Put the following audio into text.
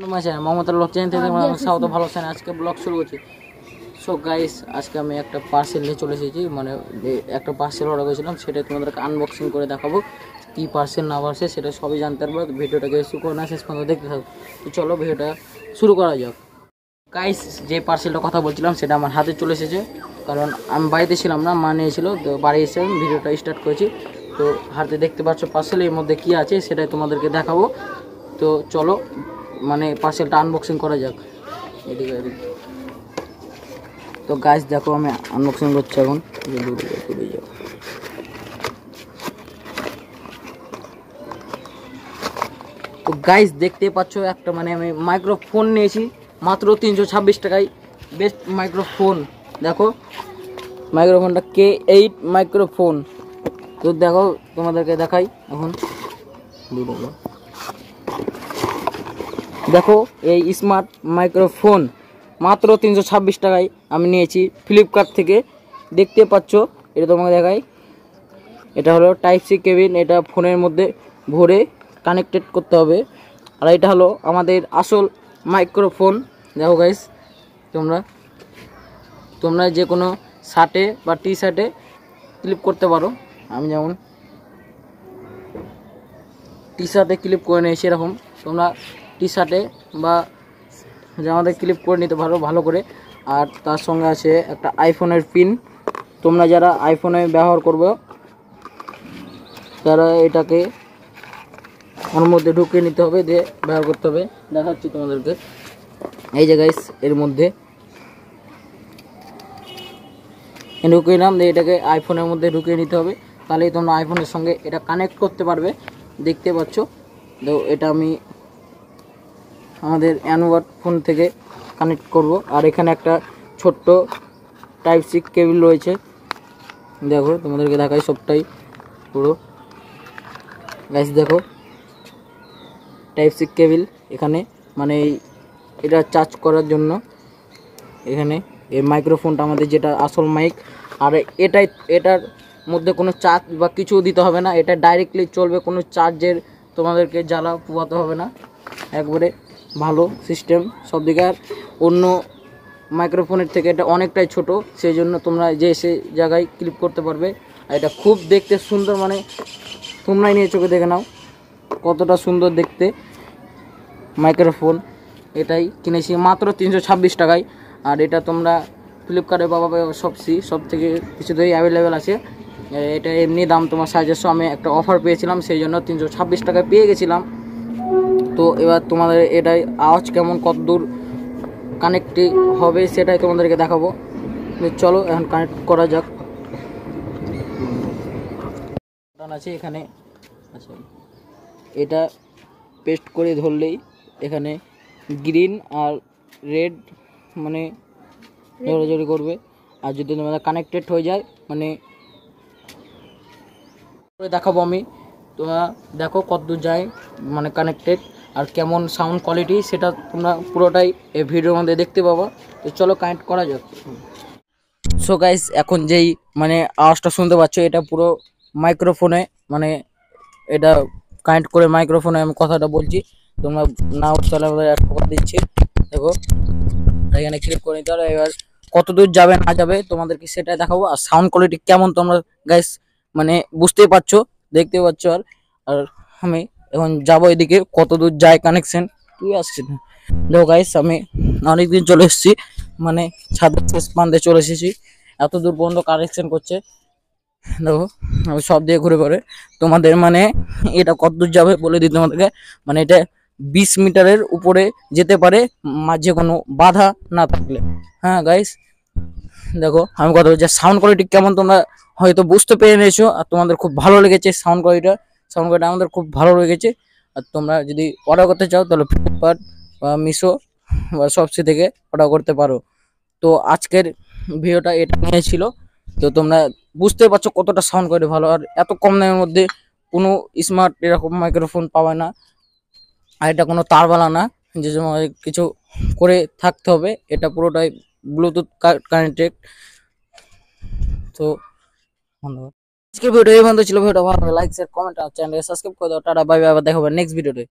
নমস্কার মমতার blog channel থেকে তোমাদের স্বাগত। ভালো আছেন? আজকে ব্লগ শুরু করছি। সো গাইস, আজকে আমি একটা পার্সেল নিয়ে চলে এসেছি, মানে একটা পার্সেল অর্ডার করেছিলাম, সেটা তোমাদেরকে আনবক্সিং করে দেখাবো। কি পার্সেল না পার্সেল সেটা সবই জানতে পারবো। ভিডিওটাকে শুরু করে না শেষ পর্যন্ত দেখতে থাকবো। তো চলো ভিডিওটা শুরু করা যাক। গাইস, যে পার্সেলটার কথা বলছিলাম সেটা আমার হাতে চলে এসেছে, কারণ আমি বাড়িতে ছিলাম না, মা নিয়েছিল। তো বাড়ি এসে আমি ভিডিওটা স্টার্ট করেছি। তো হাতে দেখতে পাচ্ছ পার্সেলের মধ্যে কি আছে সেটাই তোমাদেরকে দেখাবো। তো চলো মানে পার্সেলটা আনবক্সিং করা যাক। এদিকে এদিকে তো গাইস দেখো, আমি আনবক্সিং করছি এখন। তো গাইস দেখতে পাচ্ছ একটা মানে আমি মাইক্রোফোন নিয়েছি মাত্র 326 টাকায়। Best microphone. দেখো মাইক্রোফোনটা K8 মাইক্রোফোন। তো দেখো তোমাদেরকে দেখাই এখন। দেখো এই স্মার্ট মাইক্রোফোন মাত্র 326 টাকায় আমি নিয়েছি ফ্লিপকার্ট থেকে। দেখতে পাচ্ছ, এটা তোমাকে দেখাই। এটা হলো টাইপ সি কেবিন, এটা ফোনের মধ্যে ভরে কানেক্টেড করতে হবে। আর এটা হলো আমাদের আসল মাইক্রোফোন। দেখো গাইস, তোমরা যে কোনো শার্টে বা টি শার্টে ক্লিপ করতে পারো। আমি যেমন টি শার্টে ক্লিপ করে নিয়েছি, এরকম তোমরা টি শার্টে বা জামাতে ক্লিপ করে নিতে পারো ভালো করে। আর তার সঙ্গে আছে একটা আইফোনের পিন। তোমরা যারা আইফোনে ব্যবহার করবে তারা এটাকে ওর মধ্যে ঢুকিয়ে নিতে হবে, দিয়ে ব্যবহার করতে হবে। দেখাচ্ছি তোমাদেরকে। এই যে গাইস, এর মধ্যে ঢুকিয়ে নাম দিয়ে এটাকে আইফোনের মধ্যে ঢুকিয়ে নিতে হবে, তাহলেই তোমরা আইফোনের সঙ্গে এটা কানেক্ট করতে পারবে। দেখতে পাচ্ছ, তো এটা আমি আমাদের অ্যান্ড্রয়েড ফোন থেকে কানেক্ট করব। আর এখানে একটা ছোট্ট টাইপ সি কেবল রয়েছে। দেখো তোমাদেরকে দেখাই সবটাই পুরো। গাইস দেখো, টাইপ সি কেবল এখানে, মানে এটা চার্জ করার জন্য। এখানে এই মাইক্রোফোনটা আমাদের যেটা আসল মাইক। আর এটার মধ্যে কোনো চার্জ বা কিছু দিতে হবে না, এটা ডাইরেক্টলি চলবে, কোনো চার্জের তোমাদেরকে জ্বালা পোয়াতে হবে না। একবারে ভালো সিস্টেম সব দিকে। আর অন্য মাইক্রোফোনের থেকে এটা অনেকটাই ছোট, সেই জন্য তোমরা যে সে জায়গায় ক্লিপ করতে পারবে। আর এটা খুব দেখতে সুন্দর, মানে তোমরাই নিয়ে চোখে দেখে নাও কতটা সুন্দর দেখতে মাইক্রোফোন। এটাই কিনেছি মাত্র 326 টাকায়। আর এটা তোমরা ফ্লিপকার্টে বা সব থেকে কিছুতেই অ্যাভেলেবেল আছে। এটা এমনি দাম তোমার 750। আমি একটা অফার পেয়েছিলাম, সেই জন্য 326 টাকায় পেয়ে গেছিলাম। তো এবার তোমাদের এটাই আওয়াজ কেমন, কত দূর কানেক্ট হবে সেটাই তোমাদেরকে দেখাবো। চলো এখন কানেক্ট করা যাক। আছে এখানে, আচ্ছা এটা পেস্ট করে ধরলেই এখানে গ্রিন আর রেড মানে জোরাজোরি করবে। আর যদি তোমাদের কানেক্টেড হয়ে যায় মানে দেখাবো আমি। তোমরা দেখো কত দূর যায় মানে কানেক্টেড, আর কেমন সাউন্ড কোয়ালিটি সেটা তোমরা পুরোটাই এই ভিডিওর মধ্যে দেখতে পাবা। তো চলো কানেক্ট করা যাক। সো গাইস, এখন যেই মানে আওয়াজটা শুনতে পাচ্ছ এটা পুরো মাইক্রোফোনে, মানে এটা কানেক্ট করে মাইক্রোফোনে আমি কথাটা বলছি। তোমরা না তাহলে আমাদের একটা কথা দিচ্ছি। দেখো এখানে ক্লিক করে নিতে হবে। এবার কত দূর যাবে না যাবে তোমাদেরকে সেটাই দেখাবো। আর সাউন্ড কোয়ালিটি কেমন তোমরা গাইস মানে বুঝতেই পারছো, দেখতে পাচ্ছ। আর আমি এখন যাবো এদিকে, কত দূর যায় কানেকশন তুই আসছিস না। দেখো গাইস, আমি অনেকদিন চলে এসেছি, মানে ছাদের শেষ প্রান্তে চলে এসেছি। এত দূর পর্যন্ত কানেকশন করছে। দেখো আমি সব দিয়ে ঘুরে ঘুরে তোমাদের মানে এটা কত দূর যাবে বলে দিই তোমাদেরকে। মানে এটা 20 মিটারের উপরে যেতে পারে, মাঝে কোনো বাধা না থাকলে। হ্যাঁ গাইস, দেখো আমি কথা বলছি। সাউন্ড কোয়ালিটি কেমন তোমরা হয়তো বুঝতে পেরে নিয়েছো, আর তোমাদের খুব ভালো লেগেছে সাউন্ড কোয়ালিটি আমাদের খুব ভালো লেগেছে। আর তোমরা যদি অর্ডার করতে চাও তাহলে ফ্লিপকার্ট বা মিশো বা সবসি থেকে অর্ডার করতে পারো। তো আজকের ভিডিওটা এটা নিয়ে ছিল। তো তোমরা বুঝতে পারছো কতটা সাউন্ড কোয়ালিটি ভালো। আর এত কম দামের মধ্যে কোনো স্মার্ট এরকম মাইক্রোফোন পাওয়া না। আর এটা কোনো তারবালা না যে কিছু করে থাকতে হবে, এটা পুরোটাই ব্লুটুথ কানেক্টেড। তো ধন্যবাদ। আজকের ভিডিও এই পর্যন্ত ছিল। ভিডিওটা ভালো লাগলে লাইক শেয়ার কমেন্ট আর চ্যানেলকে সাবস্ক্রাইব করে দাও। টাটা বাই বাই, আবার দেখা হবে নেক্সট ভিডিওতে।